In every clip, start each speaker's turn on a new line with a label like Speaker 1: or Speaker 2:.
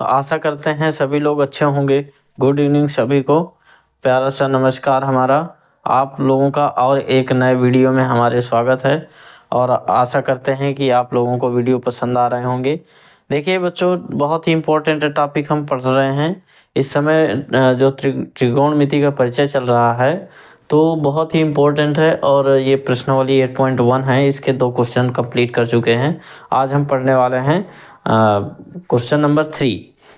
Speaker 1: आशा करते हैं सभी लोग अच्छे होंगे। गुड इवनिंग सभी को, प्यारा सा नमस्कार हमारा आप लोगों का और एक नए वीडियो में हमारे स्वागत है। और आशा करते हैं कि आप लोगों को वीडियो पसंद आ रहे होंगे। देखिए बच्चों, बहुत ही इम्पोर्टेंट टॉपिक हम पढ़ रहे हैं इस समय। जो त्रिकोणमिति का परिचय चल रहा है तो बहुत ही इम्पोर्टेंट है। और ये प्रश्नावली 8.1 है, इसके 2 क्वेश्चन कंप्लीट कर चुके हैं। आज हम पढ़ने वाले हैं क्वेश्चन नंबर 3।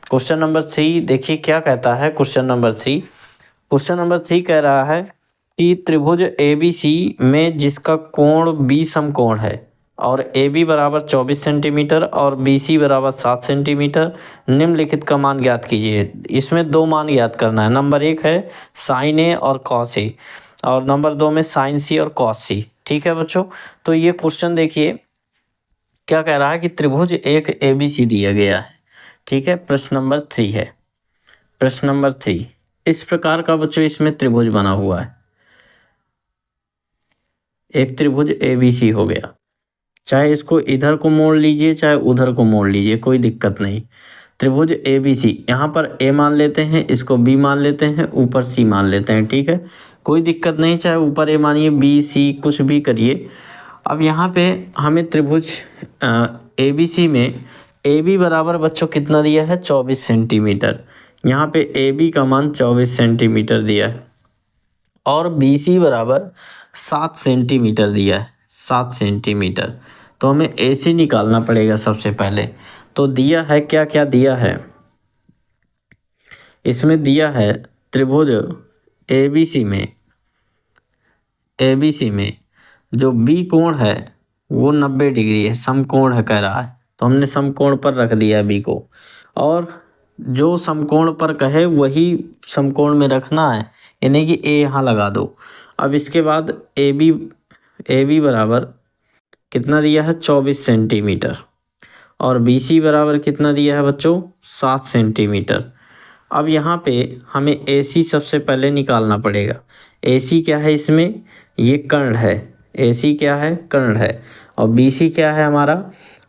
Speaker 1: क्वेश्चन नंबर 3 देखिए क्या कहता है। क्वेश्चन नंबर 3 कह रहा है कि त्रिभुज ABC में जिसका कोण B समकोण है और AB बराबर 24 सेंटीमीटर और BC बराबर 7 सेंटीमीटर, निम्नलिखित का मान ज्ञात कीजिए। इसमें 2 मान ज्ञात करना है। नंबर 1 है साइन A और कॉस A और नंबर 2 में साइन C और कॉस C। ठीक है बच्चों, तो ये क्वेश्चन देखिए क्या कह रहा है कि त्रिभुज एक ABC दिया गया है। ठीक है, प्रश्न नंबर 3 है। प्रश्न नंबर 3 इस प्रकार का बच्चों इसमें त्रिभुज बना हुआ है। एक त्रिभुज ABC हो गया, चाहे इसको इधर को मोड़ लीजिए चाहे उधर को मोड़ लीजिए, कोई दिक्कत नहीं। त्रिभुज ABC, यहाँ पर A मान लेते हैं, इसको B मान लेते हैं, ऊपर C मान लेते हैं। ठीक है, कोई दिक्कत नहीं, चाहे ऊपर A मानिए B C कुछ भी करिए। अब यहाँ पे हमें त्रिभुज ABC में AB बराबर बच्चों कितना दिया है 24 सेंटीमीटर। यहाँ पे AB का मान 24 सेंटीमीटर दिया है और BC बराबर 7 सेंटीमीटर दिया है, 7 सेंटीमीटर। तो हमें AC निकालना पड़ेगा सबसे पहले। तो दिया है क्या क्या दिया है इसमें, दिया है त्रिभुज ABC में जो B कोण है वो 90 डिग्री है, समकोण है कह रहा है। तो हमने समकोण पर रख दिया B को, और जो समकोण पर कहे वही समकोण में रखना है, यानी कि A यहाँ लगा दो। अब इसके बाद AB बराबर कितना दिया है 24 सेंटीमीटर और BC बराबर कितना दिया है बच्चों 7 सेंटीमीटर। अब यहाँ पे हमें AC सबसे पहले निकालना पड़ेगा। AC क्या है इसमें, ये कर्ण है। AC क्या है, कर्ण है। और BC क्या है हमारा,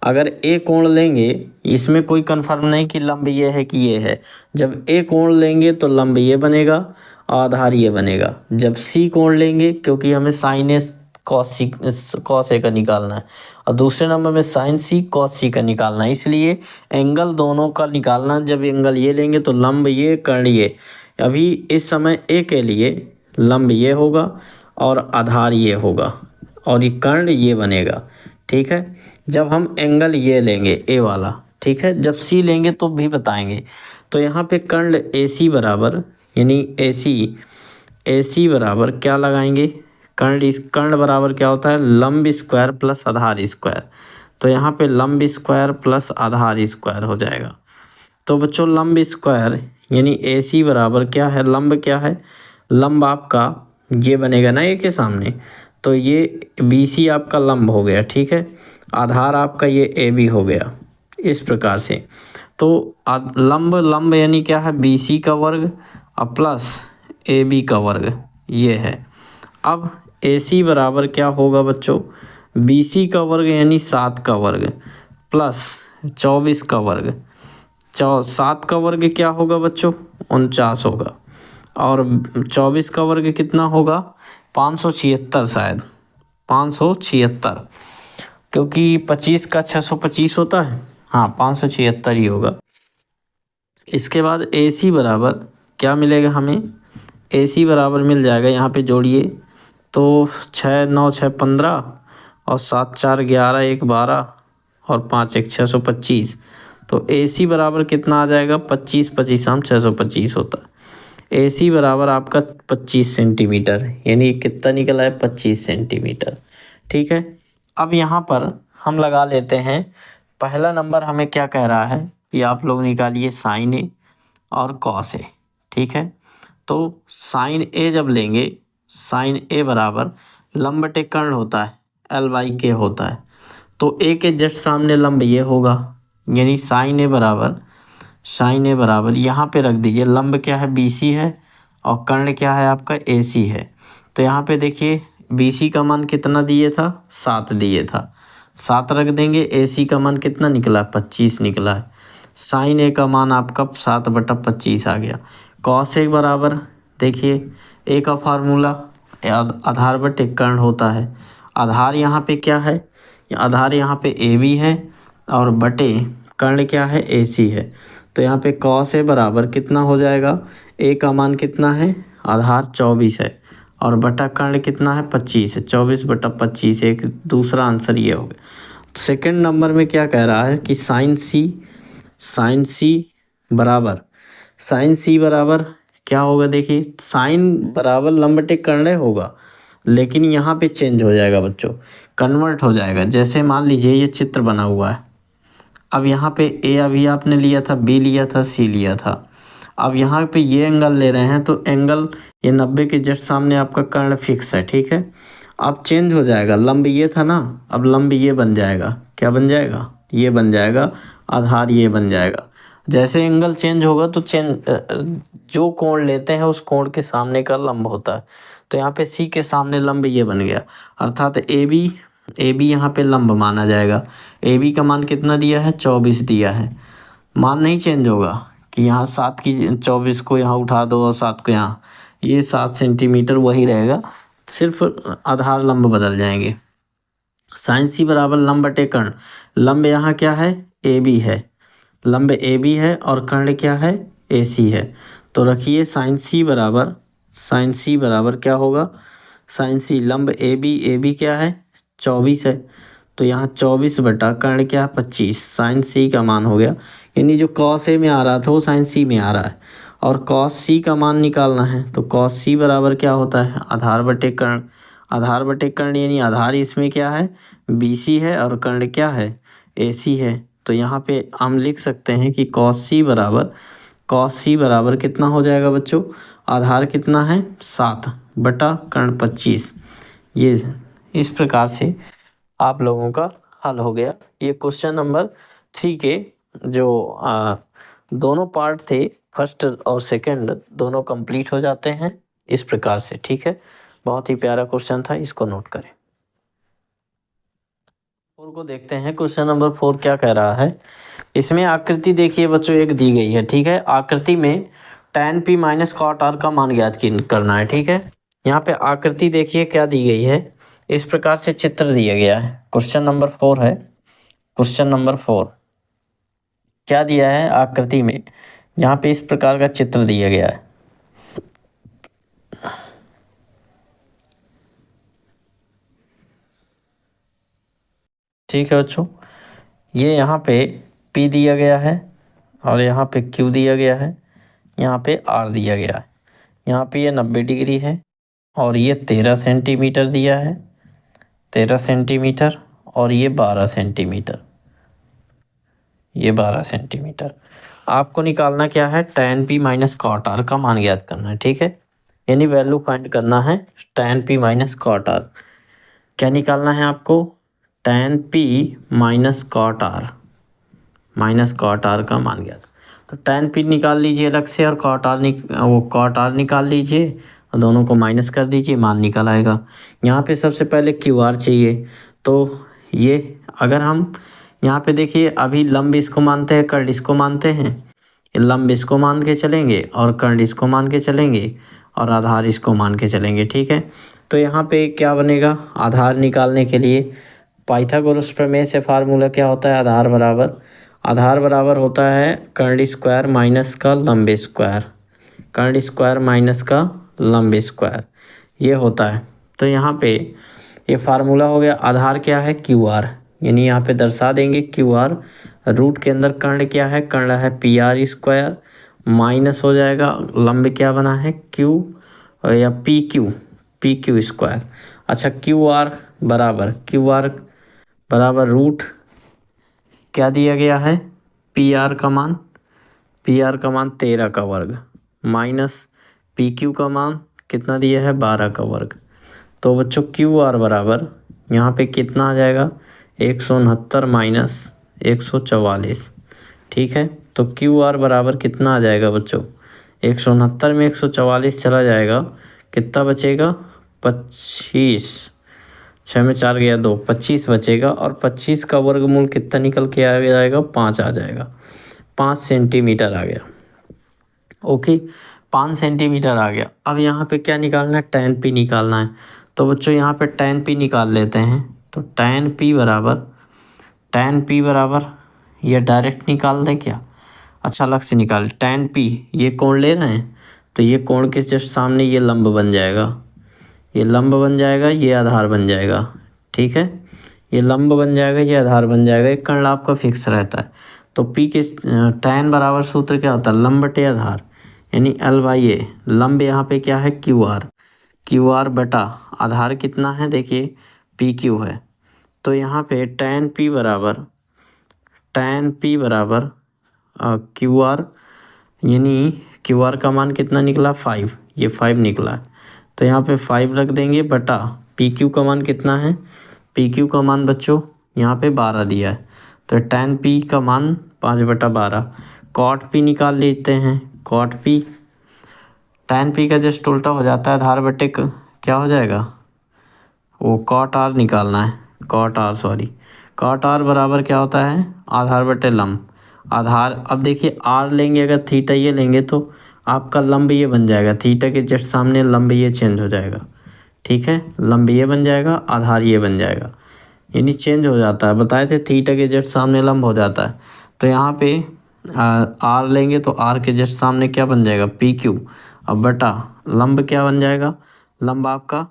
Speaker 1: अगर A कोण लेंगे, इसमें कोई कंफर्म नहीं कि लंब ये है कि ये है। जब A कोण लेंगे तो लंब ये बनेगा, आधार ये बनेगा। जब C कोण लेंगे, क्योंकि हमें साइन A कॉस A का निकालना है और दूसरे नंबर में साइन C कॉस C का निकालना है, इसलिए एंगल दोनों का निकालना। जब एंगल ये लेंगे तो लंब ये, कर्ण ये। अभी इस समय A के लिए लंब ये होगा और आधार ये होगा और ये कर्ण ये बनेगा। ठीक है, जब हम एंगल ये लेंगे A वाला, ठीक है, जब C लेंगे तो भी बताएंगे। तो यहाँ पे कर्ण AC बराबर, यानी AC बराबर क्या लगाएंगे, कर्ण बराबर क्या होता है, लंब स्क्वायर प्लस आधार स्क्वायर। तो यहाँ पे लंब स्क्वायर प्लस आधार स्क्वायर हो जाएगा। तो बच्चों लंब स्क्वायर यानी AC बराबर क्या है, लंब क्या है, लंब आपका ये बनेगा ना A के सामने, तो ये BC आपका लंब हो गया। ठीक है, आधार आपका ये AB हो गया इस प्रकार से। तो लंब यानी क्या है BC का वर्ग और प्लस AB का वर्ग ये है। अब AC बराबर क्या होगा बच्चों, BC का वर्ग यानी 7 का वर्ग प्लस 24 का वर्ग। 7 का वर्ग क्या होगा बच्चों 49 होगा और 24 का वर्ग कितना होगा 576, शायद 576, क्योंकि 25 का 625 होता है। हाँ 576 ही होगा। इसके बाद AC बराबर क्या मिलेगा हमें, AC बराबर मिल जाएगा, यहाँ पे जोड़िए तो 6 9 6 15 और 7 4 11 1 12 और 5 1 625। तो AC बराबर कितना आ जाएगा 25 25 हम 625 होता है। AC बराबर आपका 25 सेंटीमीटर, यानी कितना निकला है 25 सेंटीमीटर। ठीक है, अब यहाँ पर हम लगा लेते हैं। पहला नंबर हमें क्या कह रहा है कि आप लोग निकालिए साइन A और कॉस A। ठीक है, तो साइन A जब लेंगे, साइन A बराबर लंब बटे कर्ण होता है, L/K होता है। तो A के जस्ट सामने लंब ये होगा, यानी साइन A बराबर यहाँ पे रख दीजिए। लंब क्या है BC है और कर्ण क्या है आपका AC है। तो यहाँ पे देखिए BC का मान कितना दिए था 7 दिए था, 7 रख देंगे। AC का मान कितना निकला 25 निकला है। साइन ए का मान आपका 7/25 आ गया। कॉस ए बराबर, देखिए ए का फार्मूला आधार बटे कर्ण होता है। आधार यहाँ पे क्या है, आधार यहाँ पे ए बी है और बटे कर्ण क्या है, ए सी है। तो यहाँ पे कॉस ए बराबर कितना हो जाएगा, ए का मान कितना है, आधार 24 है और बटा कर्ण कितना है, 25 है। 24/25, एक दूसरा आंसर ये हो गया। सेकंड नंबर में क्या कह रहा है कि साइन सी बराबर, साइन सी बराबर क्या होगा, देखिए साइन बराबर लंब बटे कर्ण होगा, लेकिन यहाँ पे चेंज हो जाएगा बच्चों, कन्वर्ट हो जाएगा। जैसे मान लीजिए ये चित्र बना हुआ है, अब यहाँ पे ए अभी आपने लिया था, बी लिया था, सी लिया था। अब यहाँ पे ये एंगल ले रहे हैं तो एंगल ये 90 के जस्ट सामने आपका कर्ण फिक्स है, ठीक है। अब चेंज हो जाएगा, लंब ये था ना, अब लंब ये बन जाएगा, क्या बन जाएगा, ये बन जाएगा, आधार ये बन जाएगा। जैसे एंगल चेंज होगा तो जो कोण लेते हैं उस कोण के सामने का लंब होता है। तो यहाँ पे सी के सामने लंब ये बन गया, अर्थात ए बी यहाँ पे लंब माना जाएगा। ए बी का मान कितना दिया है, 24 दिया है। मान नहीं चेंज होगा कि यहाँ 7 की 24 को यहाँ उठा दो और 7 को यहाँ, ये 7 सेंटीमीटर वही रहेगा, सिर्फ आधार लंब बदल जाएंगे। साइन सी बराबर लंब बटे कर्ण, लंब यहाँ क्या है, ए बी है, लंब ए बी है और कर्ण क्या है, ए सी है। तो रखिए साइन सी बराबर क्या होगा, साइन सी लंब ए बी क्या है, 24 है, तो यहाँ 24 बटा कर्ण क्या है, 25। साइन सी का मान हो गया, यानी जो कॉस ए में आ रहा था वो साइन सी में आ रहा है और कॉस सी का मान निकालना है। तो कॉस सी बराबर क्या होता है, आधार बटे कर्ण, आधार बटे कर्ण यानी आधार इसमें क्या है, बी सी है और कर्ण क्या है, ए सी है। तो यहाँ पे हम लिख सकते हैं कि कॉस सी बराबर कितना हो जाएगा बच्चों, आधार कितना है, 7 बटा कर्ण 25। ये इस प्रकार से आप लोगों का हल हो गया। ये क्वेश्चन नंबर 3 के जो दोनों पार्ट थे, फर्स्ट और सेकंड, दोनों कंप्लीट हो जाते हैं इस प्रकार से, ठीक है। बहुत ही प्यारा क्वेश्चन था, इसको नोट करें। 4 को देखते हैं, क्वेश्चन नंबर 4 क्या कह रहा है। इसमें आकृति देखिए बच्चों एक दी गई है, ठीक है। आकृति में tan p minus cot r का मान ज्ञात करना है, ठीक है। यहाँ पे आकृति देखिए क्या दी गई है, इस प्रकार से चित्र दिया गया है। क्वेश्चन नंबर 4 है, क्वेश्चन नंबर 4 क्या दिया है आकृति में, यहाँ पे इस प्रकार का चित्र दिया गया है, ठीक है बच्चों। ये यहाँ पे P दिया गया है और यहाँ पे Q दिया गया है, यहाँ पे R दिया गया है। यहाँ पे ये 90 डिग्री है और ये 13 सेंटीमीटर दिया है, 13 सेंटीमीटर और ये 12 सेंटीमीटर, ये 12 सेंटीमीटर। आपको निकालना क्या है, tan p minus cot r का मान ज्ञात करना है, ठीक है। यानी वैल्यू फाइंड करना है tan p minus cot r। क्या निकालना है आपको, tan p minus cot r का मान ज्ञात। तो tan p निकाल लीजिए अलग से और कॉट r निकाल लीजिए और दोनों को माइनस कर दीजिए, मान निकल आएगा। यहाँ पे सबसे पहले QR चाहिए, तो ये अगर हम यहाँ पे देखिए अभी लंब इसको मानते हैं, कर्ण इसको मानते हैं, लंब इसको मान के चलेंगे और कर्ण इसको मान के चलेंगे और आधार इसको मान के चलेंगे, ठीक है। तो यहाँ पे क्या बनेगा, आधार निकालने के लिए पाइथागोरस प्रमेय से फार्मूला क्या होता है, आधार बराबर होता है कर्ण स्क्वायर माइनस का लंब स्क्वायर, कर्ण स्क्वायर माइनस का लंब स्क्वायर, ये होता है। तो यहाँ पे ये फार्मूला हो गया। आधार क्या है, QR, यानी यहाँ पे दर्शा देंगे QR, रूट के अंदर कर्ण क्या है, कर्ण है PR स्क्वायर, माइनस हो जाएगा लंब क्या बना है Q या PQ स्क्वायर। अच्छा QR बराबर रूट क्या दिया गया है, PR का मान 13 का वर्ग माइनस PQ का मान कितना दिया है, 12 का वर्ग। तो बच्चों QR बराबर यहाँ पे कितना आ जाएगा, 169 माइनस 144, ठीक है। तो QR बराबर कितना आ जाएगा बच्चों, 169 में 144 चला जाएगा, कितना बचेगा, 25, 6 में 4 गया 2, 25 बचेगा और 25 का वर्गमूल कितना निकल के आ जाएगा, 5 आ जाएगा। 5 सेंटीमीटर आ गया। ओके, 5 सेंटीमीटर आ गया। अब यहाँ पे क्या निकालना है, tan p निकालना है। तो बच्चों यहाँ पे tan p निकाल लेते हैं। तो tan p बराबर ये डायरेक्ट निकाल दें क्या? अच्छा, अलग से निकाल। tan p ये कोण ले रहे हैं, तो ये कोण के जस्ट सामने ये लंब बन जाएगा, ये लंब बन जाएगा, ये आधार बन जाएगा। ठीक है, ये लंब बन जाएगा, ये आधार बन जाएगा। एक कर्ण आपका फिक्स रहता है। तो p के tan बराबर सूत्र क्या होता है, लंब बटे आधार, यानी L/A। लंब यहाँ पे क्या है, QR बटा आधार कितना है, देखिए PQ है। तो यहाँ पे tan p बराबर QR, यानी QR का मान कितना निकला, 5, ये 5 निकला। तो यहाँ पे 5 रख देंगे बटा PQ का मान कितना है, PQ का मान बच्चों यहाँ पे 12 दिया है। तो tan p का मान 5/12। cot p निकाल लेते हैं। cot p tan p का जस्ट उल्टा हो जाता है, आधार बटे क्या हो जाएगा, वो cot r निकालना है, cot r बराबर क्या होता है, आधार बटे लंब। आधार, अब देखिए r लेंगे, अगर थीटा ये लेंगे तो आपका लंब ये बन जाएगा, थीटा के जस्ट सामने लंब ये चेंज हो जाएगा। ठीक है, लंब ये बन जाएगा, आधार ये बन जाएगा, यानी चेंज हो जाता है। बताए थे थीटा के जस्ट सामने लंब हो जाता है। तो यहाँ पे r लेंगे तो r के जस्ट सामने क्या बन जाएगा, PQ। अब बटा लंब क्या बन जाएगा, लंब आपका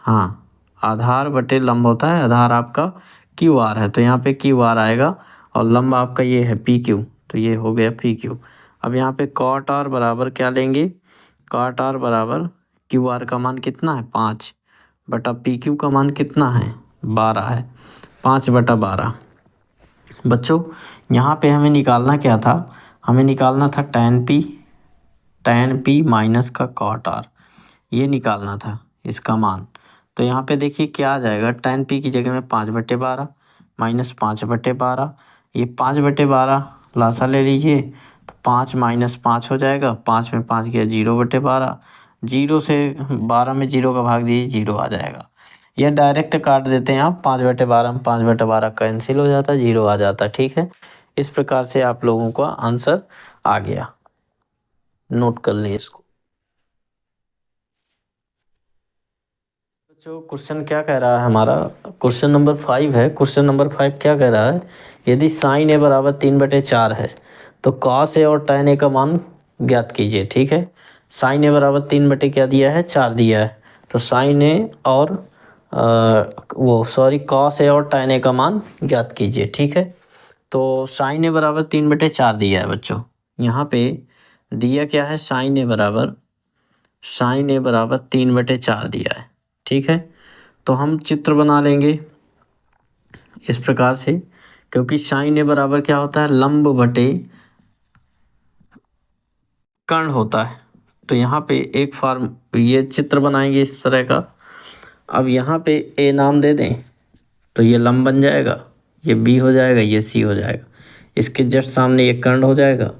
Speaker 1: हाँ, आधार बटे लंब होता है, आधार आपका QR है, तो यहाँ पे QR आएगा, और लंब आपका ये है PQ, तो ये हो गया PQ। अब यहाँ पे cot r बराबर क्या लेंगे, cot r बराबर QR का मान कितना है, 5 बटा PQ का मान कितना है, 12 है, 5/12। बच्चों यहाँ पे हमें निकालना क्या था, हमें निकालना था tan p माइनस का cot r, ये निकालना था इसका मान। तो यहाँ पे देखिए क्या आ जाएगा, tan p की जगह में 5/12 माइनस 5/12, ये 5/12 लासा ले लीजिए, तो 5 माइनस 5 हो जाएगा, 5 में 5 गया 0/12, 0 से 12 में 0 का भाग दीजिए, 0 आ जाएगा। यह डायरेक्ट काट देते हैं आप, 5/12 में 5/12 कैंसिल हो जाता है, 0 आ जाता है। ठीक है, इस प्रकार से आप लोगों का आंसर आ गया, नोट कर लें इसको। जो क्वेश्चन क्या कह रहा है हमारा, क्वेश्चन नंबर 5 है। क्वेश्चन नंबर 5 क्या कह रहा है, यदि sin a बराबर 3/4 है तो cos a और tan a का मान ज्ञात कीजिए। ठीक है, sin a बराबर 3 क्या दिया है, 4 दिया है, तो sin a और cos a और tan a का मान ज्ञात कीजिए। ठीक है, तो sin a बराबर 3/4 दिया है बच्चों, यहाँ पे दिया क्या है, sin a बराबर 3/4 दिया है। ठीक है, तो हम चित्र बना लेंगे इस प्रकार से, क्योंकि sin a बराबर क्या होता है, लंब बटे कर्ण होता है। तो यहाँ पे एक ये चित्र बनाएंगे इस तरह का। अब यहाँ पे a नाम दे दें, तो ये लंब बन जाएगा, ये b हो जाएगा, ये c हो जाएगा, इसके जस्ट सामने ये कर्ण हो जाएगा,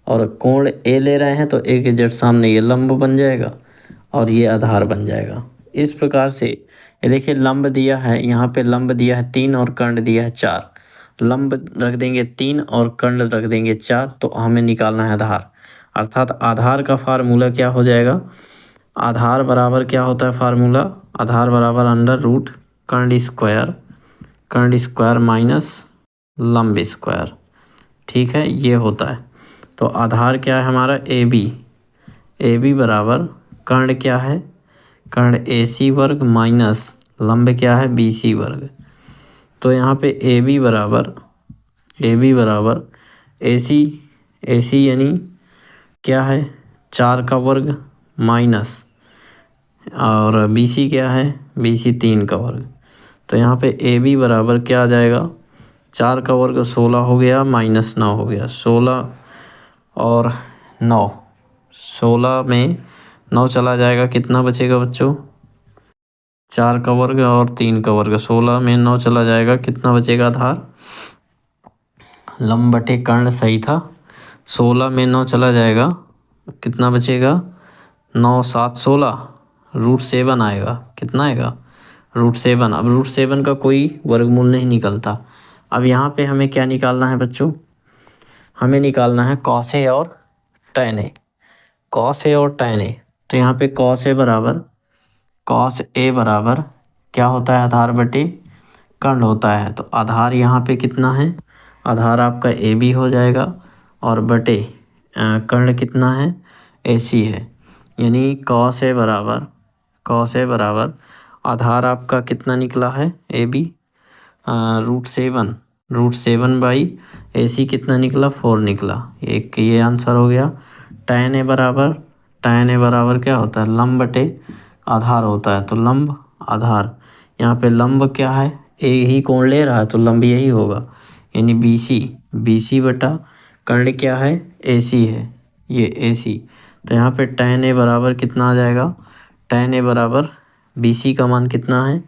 Speaker 1: और कोण a ले रहे हैं तो a के जस्ट सामने ये लंब बन जाएगा, और ये आधार बन जाएगा। इस प्रकार से ये देखिए लंब दिया है, यहाँ पे लंब दिया है 3 और कर्ण दिया है 4, लंब रख देंगे 3 और कर्ण रख देंगे 4, तो हमें निकालना है आधार। अर्थात आधार का फार्मूला क्या हो जाएगा, आधार बराबर क्या होता है फार्मूला, आधार बराबर √ कर्ण स्क्वायर माइनस लंब स्क्वायर। ठीक है, ये होता है। तो आधार क्या है हमारा, AB बराबर कर्ण क्या है, कर्ण AC वर्ग माइनस लंब क्या है, BC वर्ग। तो यहाँ पे AB बराबर AC यानी क्या है, 4 का वर्ग माइनस, और BC क्या है, BC 3 का वर्ग। तो यहाँ पे AB बराबर क्या आ जाएगा, 4 का वर्ग 16 हो गया, माइनस 9 हो गया, 16 और 9, 16 में 9 चला जाएगा, कितना बचेगा बच्चों, 4 का वर्ग और 3 का वर्ग, 16 में 9 चला जाएगा, कितना बचेगा आधार, लंब बटे कर्ण सही था, 16 में 9 चला जाएगा, कितना बचेगा, 9 7 16, √7 आएगा, कितना आएगा, √7। अब √7 का कोई वर्गमूल नहीं निकलता, अब यहाँ पे हमें क्या निकालना है बच्चों, हमें निकालना है कॉस ए और टैन ए, कॉस ए और टैन ए। तो यहाँ पे कॉस ए बराबर क्या होता है, आधार बटे कर्ण होता है। तो आधार यहाँ पे कितना है, आधार आपका ए बी हो जाएगा और बटे कर्ण कितना है, ए सी है। यानी कॉस ए बराबर आधार आपका कितना निकला है, ए बी √7 बाई ए सी कितना निकला, 4 निकला। एक ये आंसर हो गया। टैन ए बराबर क्या होता है, लंब बटे आधार होता है। तो लंब आधार, यहाँ पे लंब क्या है, ए ही कोण ले रहा है तो लंब यही होगा, यानी बी सी बटा कर्ण क्या है, ए सी है, ये ए सी। तो यहाँ पे टैन ए बराबर कितना आ जाएगा, टैन ए बराबर बी सी का मान कितना है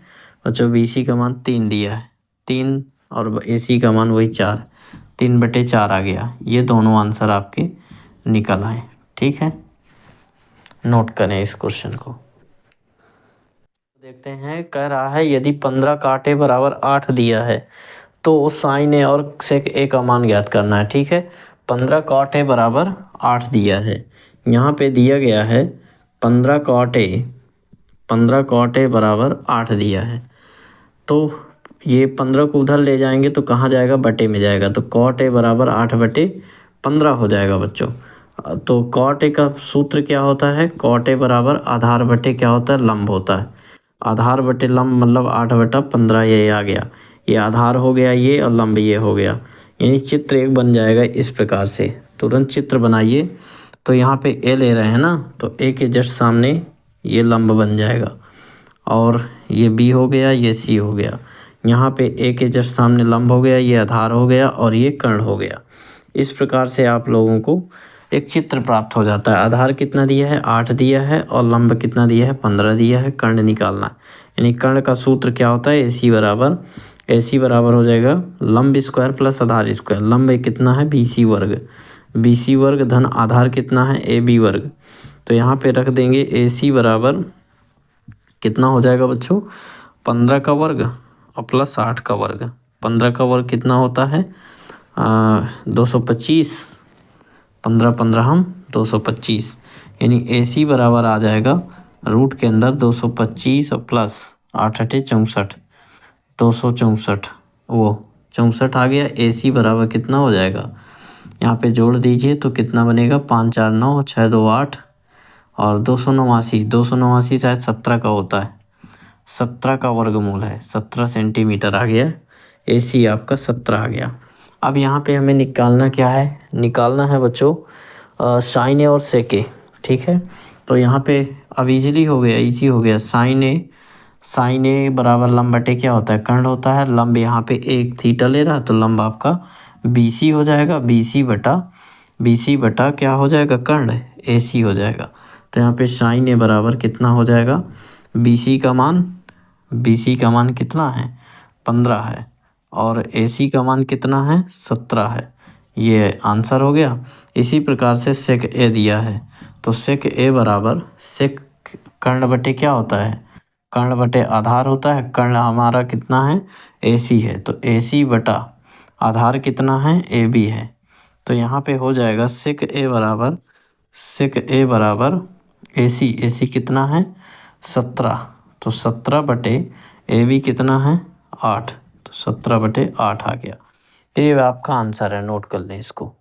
Speaker 1: बच्चों, बी सी का मान 3 दिया है, 3 और ए सी का मान वही 4, 3/4 आ गया। ये दोनों आंसर आपके निकल आए। ठीक है, नोट करें इस क्वेश्चन को। देखते हैं, कह रहा है यदि 15 काट ए बराबर 8 दिया है तो साइन ए और सेक ए का मान ज्ञात करना है। ठीक है, 15 काट ए बराबर 8 दिया है, यहाँ पे दिया गया है 15 काट ए बराबर 8 दिया है। तो ये 15 को उधर ले जाएंगे तो कहाँ जाएगा, बटे में जाएगा। तो कॉट ए बराबर 8/15 हो जाएगा बच्चों। तो कॉट ए का सूत्र क्या होता है, कॉट ए बराबर आधार बटे क्या होता है, लंब होता है। आधार बटे लंब मतलब 8/15, ये आ गया, ये आधार हो गया ये, और लंब ये हो गया। यानी चित्र एक बन जाएगा इस प्रकार से। तुरंत चित्र बनाइए। तो यहाँ पे ए ले रहे हैं ना, तो ए के जस्ट सामने ये लंब बन जाएगा, और ये बी हो गया, ये सी हो गया। यहाँ पे ए के जस्ट सामने लंब हो गया, ये आधार हो गया, और ये कर्ण हो गया। इस प्रकार से आप लोगों को एक चित्र प्राप्त हो जाता है। आधार कितना दिया है, 8 दिया है, और लंब कितना दिया है, 15 दिया है। कर्ण निकालना है, यानी कर्ण का सूत्र क्या होता है, ए सी बराबर हो जाएगा लंब स्क्वायर प्लस आधार स्क्वायर। लंब कितना है, बी सी वर्ग धन आधार कितना है, ए बी वर्ग। तो यहाँ पे रख देंगे ए सी बराबर कितना हो जाएगा बच्चों, 15 का वर्ग और प्लस 8 का वर्ग। 15 का वर्ग कितना होता है, 225, 15 हम 225, यानी ए सी बराबर आ जाएगा रूट के अंदर 225 और प्लस 8 × 64, 264, वो 64 आ गया। ए सी बराबर कितना हो जाएगा, यहाँ पे जोड़ दीजिए तो कितना बनेगा, 5 4 9 6 2 8 और 289 शायद 17 का होता है, 17 का वर्गमूल है, 17 सेंटीमीटर आ गया। ए सी आपका 17 आ गया। अब यहाँ पे हमें निकालना क्या है, निकालना है बच्चों साइन ए और सेक ए। ठीक है, तो यहाँ पे अब इजी हो गया। साइन ए बराबर लंब बटे क्या होता है, कर्ण होता है। लंब यहाँ पे एक थीटा ले रहा है तो लंब आपका बी सी हो जाएगा, बी सी बटा क्या हो जाएगा, कर्ण ए सी हो जाएगा। तो यहाँ पे साइन ए बराबर कितना हो जाएगा, बी सी का मान कितना है, 15 है, और ए सी का मान कितना है, 17 है। ये आंसर हो गया। इसी प्रकार से सेक ए दिया है, तो सेक ए बराबर सेक कर्ण बटे क्या होता है, कर्ण बटे आधार होता है। कर्ण हमारा कितना है, ए सी है, तो ए सी बटा आधार कितना है, ए बी है। तो यहाँ पे हो जाएगा सेक ए बराबर ए सी कितना है, 17, तो 17/, ए बी कितना है, 8, तो 17/8 आ गया। ये आपका आंसर है, नोट कर लें इसको।